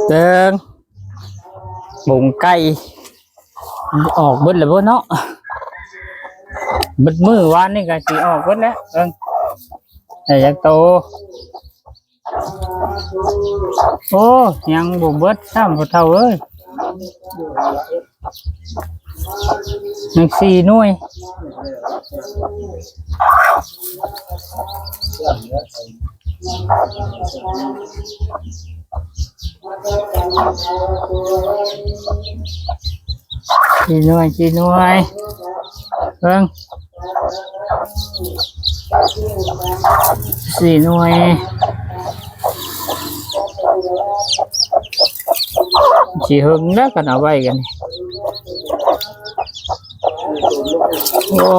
เดิงบุงไก่ออกเบิดเลยบ่เนาะเบิดมือวานนี่ก็สิออกเบิดแล้วแต่อยากโตโอ้ยังบ่เบิดซ้ำบ่เท่าเอ้ยยัง4 หน่วย4 หน่วยเบิ่ง4 หน่วยสิหึงแล้วกันเอาไว้กันนี่โอ้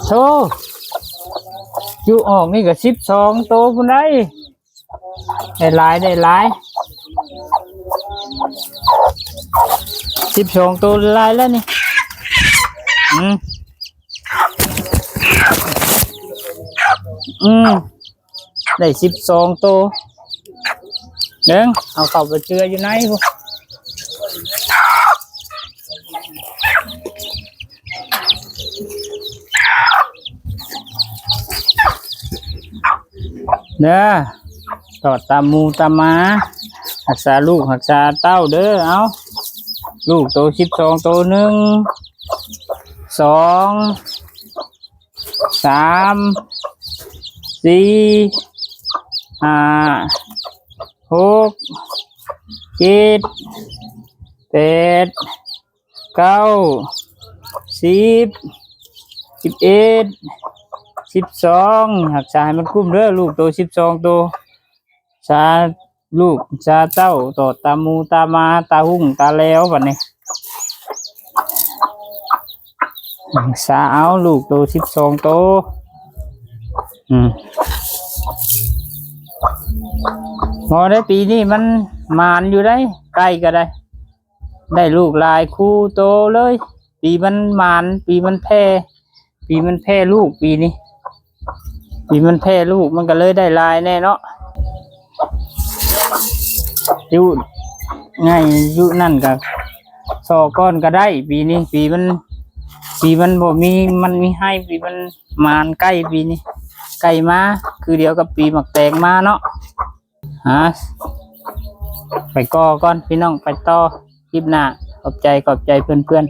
โธ่อยู่ออกนี่ก็12 โตพุ่นได้หลาย12 โตหลายแล้วนี่ได้12 โตเด้งเอาเข้าไปเชื่ออยู่ไหนพวกเด้อตอดตามมูตามมารักษาลูกรักษาเต้าเด้อเอาลูกโต12 โต1 2 3 4 5 6 7 8 9 10 11 12หักษาให้มันคุ้มเด้อลูกโต12 โตชาลูกชาเต้าตอดตามูตามาตาหุ่งตาแล้วบัดนี้สาเอาลูกโต12 โตพอได้ปีนี้มันมานอยู่ได้ใกล้ก็ได้ลูกลายคู่โตเลยปีมันมานปีมันแพร่ลูกปีนี้ปีมันแพร่ลูกมันก็เลยได้ลายแน่เนาะอยู่ง่ายอยู่นั่นกับซอก้อนก็ได้ปีนี้ปีมันบ่มีมันมีให้ปีมันมานใกล้ปีนี้ใกล้มาคือเดียวกับปีหมักแตงมาเนาะไปก่อนพี่น้องไปต่อคลิปหน้าขอบใจเพื่อน